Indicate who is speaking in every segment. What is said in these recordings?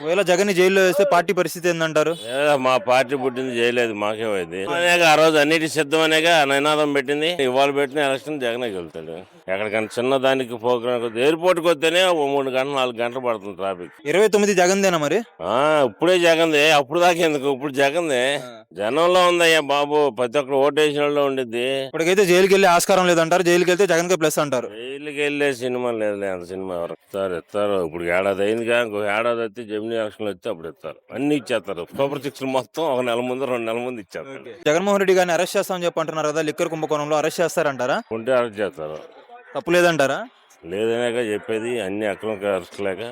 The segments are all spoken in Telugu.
Speaker 1: ఒకవేళ జగన్ జైల్లో వేస్తే పార్టీ పరిస్థితి ఏందంటారు?
Speaker 2: మా పార్టీ పుట్టింది చేయలేదు, మాకేమైంది అనేక ఆ రోజు అన్నిటి సిద్ధం అనేగా నినాదం పెట్టింది. ఇవాళ పెట్టిన ఎలక్షన్ జగనే గెలుతాడు. ఎక్కడికైనా చిన్న దానికి ప్రోగ్రామ్ ఎయిర్పోర్ట్కి వస్తేనే ఓ 3 గంటలు 4 గంటలు పడుతుంది ట్రాఫిక్.
Speaker 1: 29 జగన్దేనా మరి?
Speaker 2: ఇప్పుడే జగన్దే, అప్పుడు దాకా ఎందుకు, ఇప్పుడు జగన్దే. జనంలో ఉందయ్యా బాబు, ప్రతి ఒక్కరు ఓటేసిన వాళ్ళు ఉండిద్ది.
Speaker 1: ఇప్పటికైతే జైలుకి వెళ్ళే ఆస్కారం లేదంటారు, జైలుకి వెళ్తే జగన్ కే ప్లస్ అంటారు.
Speaker 2: జైలుకి వెళ్ళే సినిమా లేదులే, అంత సినిమా ఎవరు ఇస్తారు. ఇప్పుడు ఏడాది అయిందిగా, ఇంకో ఏడాది అయితే జమినీ ఎలక్షన్లు వస్తే అప్పుడు ఇస్తారు. అన్ని ఇచ్చేస్తారు. సూపర్ సిక్స్ మొత్తం 1 నెల ముందు 2 నెలల ముందు ఇచ్చేస్తారు.
Speaker 1: జగన్మోహన్ రెడ్డి గారిని అరెస్ట్ చేస్తామని చెప్పి అంటున్నారు కదా, లిక్కర్ కుంభకోణంలో అరెస్ట్ చేస్తారంటారా?
Speaker 2: ఉంటే అరెస్ట్ చేస్తారు.
Speaker 1: తప్పు లేదంటారా?
Speaker 2: లేదనేక చెప్పేది, అన్ని అక్రమ అరెస్ట్ లేక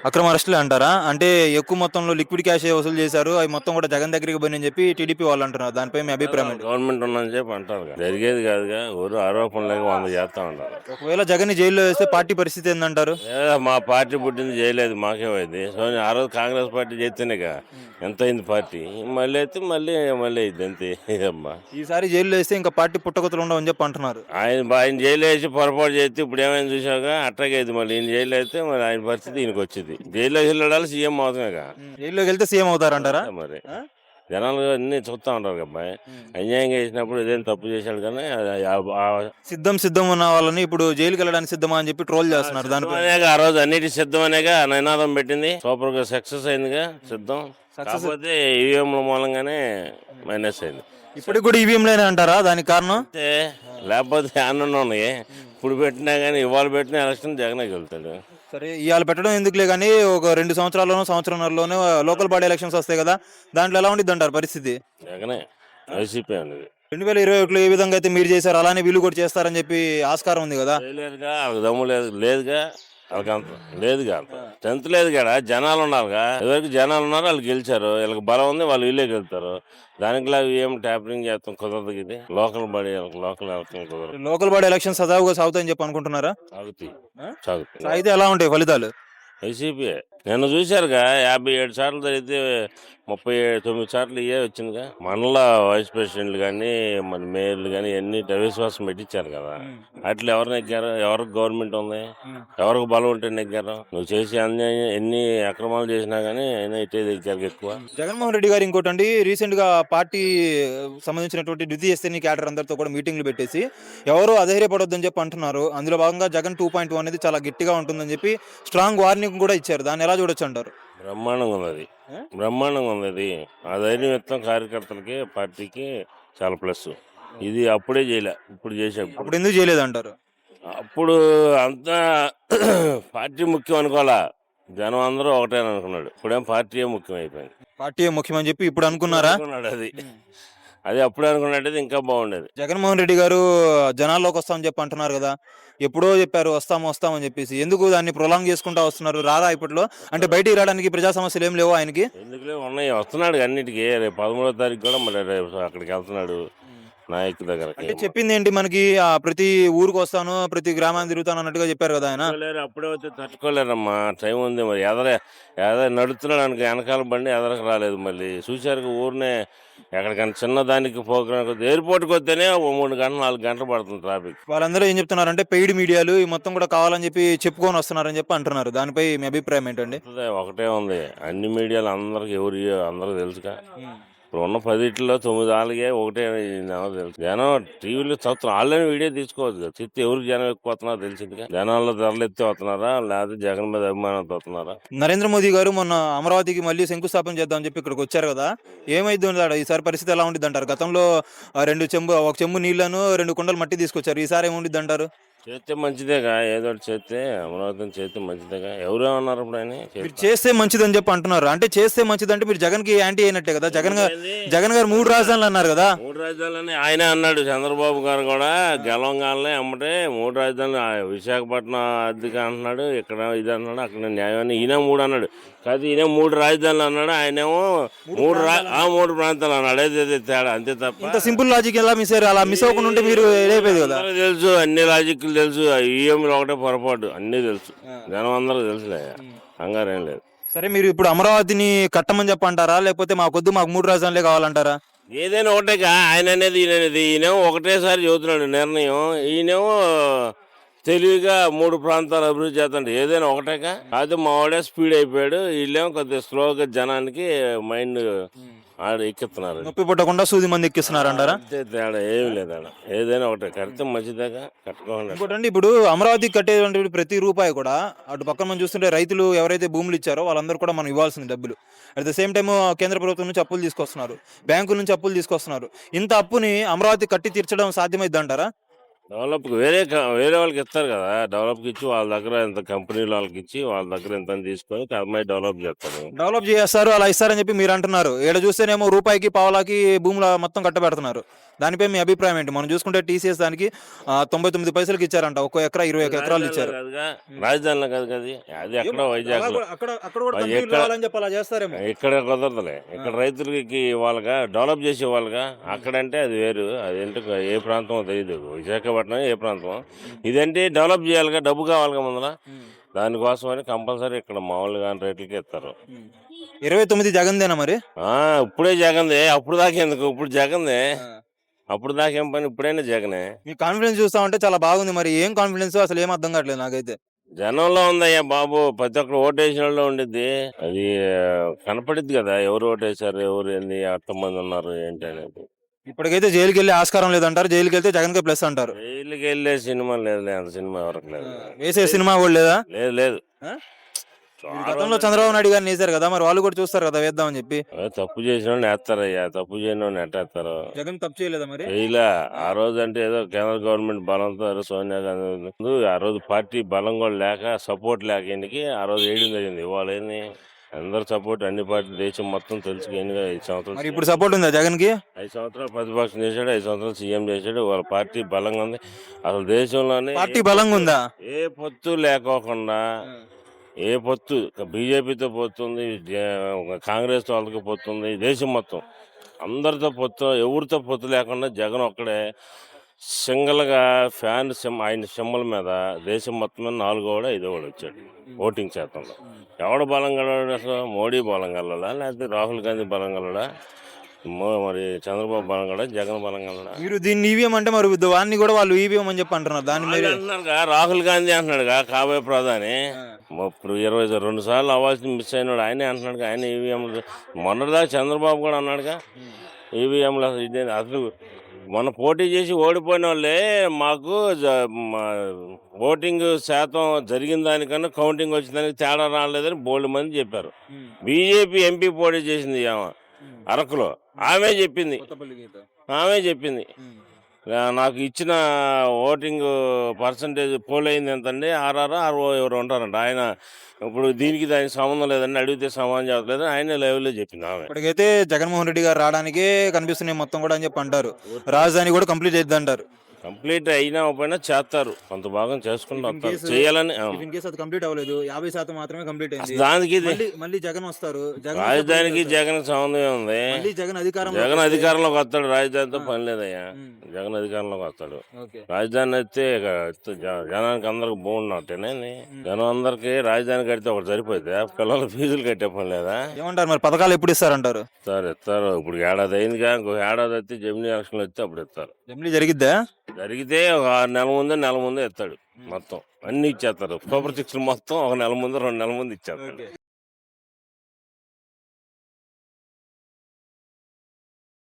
Speaker 1: అక్రమ అరెస్టులే అంటారా? అంటే ఎక్కువ మొత్తంలో లిక్విడ్ క్యాష్ వసూలు చేశారు, అవి మొత్తం కూడా జగన్ దగ్గరికి పోయినని చెప్పి టీడీపీ వాళ్ళు అంటున్నారు. దానిపై మీ అభిప్రాయం ఏంటి?
Speaker 2: గవర్నమెంట్ ఉందని చెప్పి అంటారు. జరిగేది కాదుగా, ఊరు ఆరోపణ లేక 100 చేస్తా ఉంటారు.
Speaker 1: ఒకవేళ జగన్ జైల్లో వేస్తే పార్టీ పరిస్థితి ఏందంటారు?
Speaker 2: మా పార్టీ పుట్టింది చేయలేదు, మాకేమైంది. సో ఆ రోజు కాంగ్రెస్ పార్టీ చేస్తేనేగా ఎంత అయింది పార్టీ. మళ్ళీ అయితే మళ్ళీ అయింది అంతే. అమ్మా
Speaker 1: ఈసారి జైల్లో వేస్తే ఇంకా పార్టీ పుట్టగతులు ఉండవని చెప్పి అంటున్నారు.
Speaker 2: ఆయన జైలు వేసి పొరపాటు చేస్తే ఇప్పుడు ఏమైనా చూసాక అట్టాగే అయింది. మళ్ళీ ఈయన జైలు అయితే మరి ఆయన పరిస్థితి ఈయనకి వచ్చింది. జైల్లో వెళ్ళాలి, సీఎం అవుతామేగా.
Speaker 1: జైల్లోకి వెళ్తే సీఎం అవుతారంటారా?
Speaker 2: మరి జనాలు అన్ని చూస్తా ఉంటారు అబ్బాయి. అన్యాయంగా చేసినప్పుడు ఏదైనా తప్పు చేశాడు కానీ
Speaker 1: సిద్ధం ఉన్న వాళ్ళని ఇప్పుడు జైలుకి వెళ్ళడానికి సిద్ధమా అని చెప్పి ట్రోల్ చేస్తున్నారు. దానిపై
Speaker 2: ఆ రోజు అన్నిటి సిద్ధం అనేగా నినాదం పెట్టింది. సూపర్ గా సక్సెస్ అయిందిగా సిద్ధం. కాకపోతే ఈవీఎం మూలంగానే మైనస్ అయింది.
Speaker 1: ఇప్పటికి కూడా ఈవీఎంలోనే అంటారా దానికి కారణం?
Speaker 2: లేకపోతే ఆనందం ఉన్నాయి. ఇప్పుడు పెట్టినా కానీ ఇవాళ పెట్టిన ఎలక్షన్ జగనే గెలుతాడు.
Speaker 1: సరే, ఇవాళ పెట్టడం ఎందుకులే కానీ ఒక 2 సంవత్సరాల్లోనో సంవత్సరంలోనో లోకల్ బాడీ ఎలక్షన్స్ వస్తాయి కదా, దాంట్లో ఎలా ఉండిద్ది అంటారు పరిస్థితి?
Speaker 2: జగనే, వైసీపీ అనేది
Speaker 1: 2021లో ఏ విధంగా అయితే మీరు చేశారు అలానే వీళ్ళు కూడా చేస్తారని చెప్పి ఆస్కారం ఉంది కదా.
Speaker 2: లేదుగా, వాళ్ళకి దమ్ము లేదుగా, వాళ్ళకి అంత లేదుగా, అంత స్ట్రెంత్ లేదు కదా. జనాలు ఉన్నారుగా, ఎవరికి జనాలు ఉన్నారు, వాళ్ళు గెలిచారు. వీళ్ళకి బలం ఉంది, వాళ్ళు వీళ్ళే గెలుతారు. దానికిలా ఏం ట్యాపరింగ్ చేస్తాం కుదరదు. ఇది లోకల్ బాడీ, లోకల్ ఎలక్షన్ కుదరదు.
Speaker 1: లోకల్ బాడీ ఎలక్షన్ సజావుగా సాగుతాయని చెప్పి అనుకుంటున్నారా?
Speaker 2: సాగుతాయి.
Speaker 1: అయితే ఎలా ఉంటాయి ఫలితాలు?
Speaker 2: వైసీపీ నిన్న చూశారుగా, 57 సార్లు జరిగితే 39 సార్లు ఇవే వచ్చిందిగా. మనలో వైస్ ప్రెసిడెంట్లు కానీ మన మేయర్లు కానీ అన్ని అవిశ్వాసం పెట్టించారు కదా. అట్లా ఎవరు నెగ్గారు? ఎవరికి గవర్నమెంట్ ఉంది? ఎవరికి బలం ఉంటే నెగ్గారు? నువ్వు చేసి ఎన్ని అక్రమాలు చేసినా కానీ అయినా ఇటే దగ్గరకు ఎక్కువ.
Speaker 1: జగన్మోహన్ రెడ్డి గారు ఇంకోటి అండి, రీసెంట్ గా పార్టీ సంబంధించినటువంటి ద్వితీయ శ్రేణి క్యాడర్ అందరితో కూడా మీటింగ్లు పెట్టేసి ఎవరు అధైర్యపడొద్దని చెప్పి అంటున్నారు. అందులో భాగంగా జగన్ 2.2 అనేది చాలా గట్టిగా ఉంటుందని చెప్పి స్ట్రాంగ్ వార్నింగ్ కూడా ఇచ్చారు. దాన్ని ఎలా చూడొచ్చు అంటారు?
Speaker 2: బ్రహ్మాండంగా ఉంది అది, బ్రహ్మాండంగా ఉంది అది. ఆ ధైర్యం మొత్తం కార్యకర్తలకి, పార్టీకి చాలా ప్లస్. ఇది అప్పుడే చేయలే, ఇప్పుడు చేసాడు.
Speaker 1: అప్పుడు ఎందుకు చేయలేదు అంటారు?
Speaker 2: అప్పుడు అంతా పార్టీ ముఖ్యం అనుకోవాలా, జనం అందరూ ఒకటే అనుకున్నాడు. ఇప్పుడేం పార్టీయే ముఖ్యం అయిపోయింది.
Speaker 1: పార్టీ ముఖ్యం అని చెప్పి ఇప్పుడు అనుకున్నారా?
Speaker 2: అది అప్పుడే అనుకున్నట్టయితే ఇంకా బాగుండేది.
Speaker 1: జగన్మోహన్ రెడ్డి గారు జనాల్లోకి వస్తామని చెప్పి అంటున్నారు కదా, ఎప్పుడో చెప్పారు వస్తామని చెప్పేసి, ఎందుకు దాన్ని ప్రొలాంగ్ చేసుకుంటా వస్తున్నారు? రారా ఇప్పట్లో? అంటే బయటికి రావడానికి ప్రజా సమస్యలు ఏం లేవు ఆయనకి?
Speaker 2: ఎందుకులే, ఉన్నాయి, వస్తున్నాడు అన్నిటికీ. రేపు 13వ తారీఖు కూడా మరి రేపు అక్కడికి వెళ్తున్నాడు నాయకుల దగ్గర.
Speaker 1: అంటే చెప్పింది ఏంటి మనకి? ప్రతి ఊరికి వస్తాను, ప్రతి గ్రామాన్ని తిరుగుతాను అన్నట్టుగా చెప్పారు కదా ఆయన.
Speaker 2: అప్పుడే వచ్చి తట్టుకోలేరమ్మా, టైం ఉంది. మరి నడుస్తున్నాడు అనుకో, వెనకాల బండి ఎదరకు రాలేదు. మళ్ళీ చూశారు ఊరినే ఎక్కడికైనా చిన్న దానికి ప్రోగ్రామ్ ఎయిర్పోర్ట్కి వస్తేనే ఓ 3 గంటలు 4 గంటలు పడుతుంది ట్రాఫిక్.
Speaker 1: వాళ్ళందరూ ఏం చెప్తున్నారంటే పెయిడ్ మీడియాలు ఈ మొత్తం కూడా కావాలని చెప్పి చెప్పుకొని వస్తున్నారని చెప్పి అంటున్నారు. దానిపై మీ అభిప్రాయం ఏంటండి?
Speaker 2: ఒకటే ఉంది, అన్ని మీడియాలు అందరికి అందరికి తెలుసుగా. ఇప్పుడు ఉన్న 10లో 9 వాళ్ళకే ఒకటే తెలుసు. జనం టీవీలో చదువుతున్నారు, వాళ్ళని వీడియో తీసుకోవచ్చు కదా. చెప్తే ఎవరికి జనం ఎక్కువ వస్తున్నారో తెలిసిందిగా. జనాల్లో ధరలెత్తి వస్తున్నారా, లేకపోతే జగన్ మీద అభిమానంతో వస్తున్నారా?
Speaker 1: నరేంద్ర మోదీ గారు మొన్న అమరావతికి మళ్ళీ శంకుస్థాపన చేద్దామని చెప్పి ఇక్కడికి వచ్చారు కదా, ఏమైంది ఈసారి పరిస్థితి ఎలా ఉండిద్ది అంటారు? గతంలో ఒక చెంబు నీళ్లను 2 కుండలు మట్టి తీసుకొచ్చారు, ఈసారి ఏముండిద్ది అంటారు?
Speaker 2: చేస్తే మంచిదేగా, ఏదో చేస్తే అమరావతిని చేస్తే మంచిదేగా. ఎవరేమన్నారు ఇప్పుడు ఆయన?
Speaker 1: మీరు చేస్తే మంచిదని చెప్పి అంటున్నారు. అంటే చేస్తే మంచిదంటే మీరు జగన్ కి యాంటీ అయినట్టే కదా. జగన్ గారు 3 రాజధానులు అన్నారు కదా.
Speaker 2: 3 రాజధానులని ఆయన అన్నాడు. చంద్రబాబు గారు కూడా గెలవంగానే అమ్మటే 3 రాజధానులు, విశాఖపట్నం అద్దెకి అంటున్నాడు, ఇక్కడ ఇది అంటున్నాడు, అక్కడ న్యాయం. ఈయన 3 అన్నాడు కాదు, ఈయన 3 రాజధానులు అన్నాడు. ఆయనేమో 3 ప్రాంతాలు అన్నాడు. అదే తేడా, అంతే తప్ప.
Speaker 1: ఇంత సింపుల్ లాజిక్ ఎలా మిస్ అయ్యారు? అలా మిస్ అవ్వకుండా ఉంటే మీరు అయిపోయేది కదా.
Speaker 2: తెలుసు, అన్ని లాజిక్లు తెలుసు. ఈఎంలు ఒకటే పొరపాటు, అన్నీ తెలుసు. జనం అందరూ తెలుసులే, కంగారేం లేదు.
Speaker 1: సరే, మీరు ఇప్పుడు అమరావతిని కట్టమని చెప్పంటారా, లేకపోతే మాకు 3 రాజధానులే కావాలంటారా?
Speaker 2: ఏదైనా ఒకటేగా, ఆయన అనేది ఈయన అనేది. ఈయనేమో ఒకటేసారి చదువుతున్నాడు నిర్ణయం. ఈయనేమో తెలివిగా 3 ప్రాంతాలు అభివృద్ధి చేస్తుంటే ఏదైనా ఒకటేగా. అయితే మా వాడే స్పీడ్ అయిపోయాడు, వీళ్ళేమో కొద్దిగా స్లోగా జనానికి మైండ్ ఆడ ఎక్కిస్తున్నారు.
Speaker 1: నొప్పి పుట్టకుండా సూది మంది ఎక్కిస్తున్నారు అంటారా?
Speaker 2: అంతే, తేడా ఏమి లేదన్న. ఏదైనా ఒకటే కడితే మంచిదాకా కట్టుకోండి.
Speaker 1: ఇంకోటండి, ఇప్పుడు అమరావతికి కట్టేటువంటి ప్రతి రూపాయి కూడా అటు పక్కన మనం చూస్తుంటే రైతులు ఎవరైతే భూములు ఇచ్చారో వాళ్ళందరూ కూడా మనం ఇవ్వాల్సిన డబ్బులు. అట్ ద సేమ్ టైమ్ కేంద్ర ప్రభుత్వం నుంచి అప్పులు తీసుకొస్తున్నారు, బ్యాంకుల నుంచి అప్పులు తీసుకొస్తున్నారు. ఇంత అప్పుని అమరావతి కట్టి తీర్చడం సాధ్యమైద్ది అంటారా?
Speaker 2: డెవలప్ వేరే వాళ్ళకి ఇస్తారు కదా, డెవలప్కి ఇచ్చి వాళ్ళ దగ్గర ఎంత కంపెనీలు వాళ్ళకి ఇచ్చి వాళ్ళ దగ్గర ఎంత తీసుకొని అమ్మాయి డెవలప్ చేస్తారు.
Speaker 1: డెవలప్ చేస్తారు, అలా ఇస్తారని చెప్పి మీరు అంటున్నారు. ఈడ చూస్తేనేమో రూపాయికి పావలాకి భూముల మొత్తం కట్టబెడుతున్నారు. దానిపై మీ అభిప్రాయం ఏంటి? మనం చూసుకుంటే టీసీఎస్ దానికి 99 పైసలకి ఇచ్చారంట, ఒక్కో ఎకరా 21 ఎకరాలు ఇచ్చారు.
Speaker 2: రాజధానిలో కాదు కదా అది, ఎక్కడ వైజాగ్ లో.
Speaker 1: చెప్పి అలా చేస్తారేమో.
Speaker 2: ఇక్కడ కుదరదులే, ఇక్కడ రైతులకి వాళ్ళగా డెవలప్ చేసే వాళ్ళగా. అక్కడంటే అది వేరు, అదేంటి ఏ ప్రాంతం తెలియదు, విశాఖపట్నం ఏ ప్రాంతం. ఇదంటే డెవలప్ చేయాలిగా, డబ్బు కావాలిగా ముందర. దానికోసమని కంపల్సరీ ఇక్కడ మామూలుగా రేట్లకి ఇస్తారు.
Speaker 1: 29 జగన్దేనా మరి?
Speaker 2: ఇప్పుడే జగన్దే, అప్పుడు దాకా ఎందుకు, ఇప్పుడు జగన్దే. అప్పుడు దాకా ఏం పని, ఇప్పుడైనా జగనే.
Speaker 1: మీ కాన్ఫిడెన్స్ చూస్తా ఉంటే చాలా బాగుంది. మరి ఏం కాన్ఫిడెన్స్ అసలు ఏం అర్థం కావట్లేదు నాకైతే.
Speaker 2: జనంలో ఉందయ్యా బాబు, ప్రతి ఒక్కరు ఓటేసిన వాళ్ళు ఉండిద్ది. అది కనపడిద్ది కదా, ఎవరు ఓటేశారు, ఎవరు ఎన్ని ఎంతమంది ఉన్నారు ఏంటి అనేది.
Speaker 1: ఇప్పటికైతే జైలుకి వెళ్ళే ఆస్కారం లేదంటారు, జైలుకి వెళ్తే జగన్ కే ప్లస్ అంటారు.
Speaker 2: జైలుకి వెళ్ళే సినిమా లేదు, అంత సినిమా ఎవరికి లేదు.
Speaker 1: వేసే సినిమా కూడా లేదా?
Speaker 2: లేదు లేదు.
Speaker 1: గతంలో చంద్రబాబు నాయుడు గారిని వేశారు కదా, మరి వాళ్ళు కూడా చూస్తారు కదా వేద్దామని చెప్పి.
Speaker 2: తప్పు చేసిన వాడిని వేస్తారయ్యా, తప్పు చేయని వాడిని ఎట్టేస్తారు.
Speaker 1: జగన్ తప్పు చేయలేదా మరి?
Speaker 2: చేయలే. ఆ రోజు అంటే ఏదో కేంద్ర గవర్నమెంట్ బలంతో సోనియా గాంధీ ఆ రోజు పార్టీ బలం కూడా లేక, సపోర్ట్ లేక ఈయనకి ఆ రోజు వేయడం జరిగింది. ఇవాళ ఏంది అందరు సపోర్ట్, అన్ని పార్టీ దేశం మొత్తం తెలుసు. 5 సంవత్సరాలు,
Speaker 1: మరి ఇప్పుడు సపోర్ట్ ఉందా జగన్ కి?
Speaker 2: 5 సంవత్సరాలు ప్రతిపక్షం చేశాడు, 5 సంవత్సరాలు సీఎం చేశాడు. వాళ్ళ పార్టీ బలంగా ఉంది. అసలు దేశంలోనే
Speaker 1: పార్టీ బలంగా ఉందా?
Speaker 2: ఏ పొత్తు లేకోకుండా, ఏ పొత్తు బీజేపీతో పొత్తుంది, కాంగ్రెస్ వాళ్ళకి పొత్తుంది, దేశం మొత్తం అందరితో పొత్తు, ఎవరితో పొత్తు లేకుండా జగన్ ఒక్కడే సింగల్గా ఫ్యాన్ ఆయన సింబల్ మీద దేశం మొత్తం మీద 4వ కూడా 5వ కూడా వచ్చాడు ఓటింగ్ శాతంలో. ఎవడు బలం గలవాడు అసలు? మోడీ బలం గలడా, లేకపోతే రాహుల్ గాంధీ బలం గలడా, మరి చంద్రబాబు బలం గలడా, జగన్ బలం గలడా?
Speaker 1: మీరు దీన్ని ఈవీఎం అంటే మరి వాడిని కూడా వాళ్ళు ఈవీఎం అని చెప్పి అంటున్నారు. దాన్ని మీరు
Speaker 2: అంటున్నారుగా, రాహుల్ గాంధీ అంటున్నాడుగా కాబోయే ప్రధాని. ఇప్పుడు 22 సార్లు అవ్వాల్సింది మిస్ అయినాడు ఆయనే అంటున్నాడుగా, ఆయన ఈవీఎంలు. మొన్నటిదాకా చంద్రబాబు కూడా అన్నాడుగా ఈవీఎంలు ఇదే. అసలు మొన్న పోటీ చేసి ఓడిపోయిన వాళ్ళే మాకు ఓటింగ్ శాతం జరిగిన దానికన్నా కౌంటింగ్ వచ్చిన దానికి తేడా రాలేదని బోల్డ్ మంది చెప్పారు. బీజేపీ ఎంపీ పోటీ చేసింది ఆమె అరకులో, ఆమె చెప్పింది నాకు ఇచ్చిన ఓటింగ్ పర్సంటేజ్ పోల్ అయింది ఎంతండి, 60 ఎవరు ఉంటారంట. ఆయన ఇప్పుడు దీనికి దానికి సంబంధం లేదండి, అడిగితే సమాధానం చెప్పలేదు, ఆయన లెవెల్లో చెప్పింది ఆమె.
Speaker 1: ఇప్పటికైతే జగన్మోహన్ రెడ్డి గారు రావడానికే కనిపిస్తున్నాయి మొత్తం కూడా అని చెప్పి అంటారు. రాజధాని కూడా కంప్లీట్ అవుతుంది అంటారు.
Speaker 2: కంప్లీట్ అయినా పోయినా చేస్తారు, కొంత భాగం చేసుకుంటూ వస్తారు చేయాలని.
Speaker 1: అది కంప్లీట్ అవ్వలేదు, 50% మాత్రమే కంప్లీట్ అయింది.
Speaker 2: దానికి
Speaker 1: మళ్ళీ జగన్ వస్తారు.
Speaker 2: రాజధానికి జగన్ సంబంధం ఉంది.
Speaker 1: జగన్
Speaker 2: అధికారంలోకి వస్తాడు, రాజధానితో పని లేదయ్యా. జగన్ అధికారంలోకి వస్తాడు, రాజధాని అయితే జనానికి అందరికి బాగున్నట్టేనే. జనం అందరికి రాజధాని కడితే ఒకటి సరిపోతే పిల్లల ఫీజులు కట్టే పని లేదా?
Speaker 1: ఏమంటారు మరి, పథకాలు ఎప్పుడు ఇస్తారంటారు?
Speaker 2: ఇస్తారు. ఇప్పుడు ఏడాది అయిందిగా, ఇంకో ఏడాది అయితే జమినీ ఎలక్షన్లు వస్తే అప్పుడు ఇస్తారు.
Speaker 1: జమినీ జరిగితే
Speaker 2: ఒక 6 నెలల ముందే ఇస్తాడు. మొత్తం అన్ని ఇచ్చేస్తారు. సూపర్ 6 మొత్తం 1 నెల ముందు 2 నెలల ముందు ఇచ్చేస్తారు.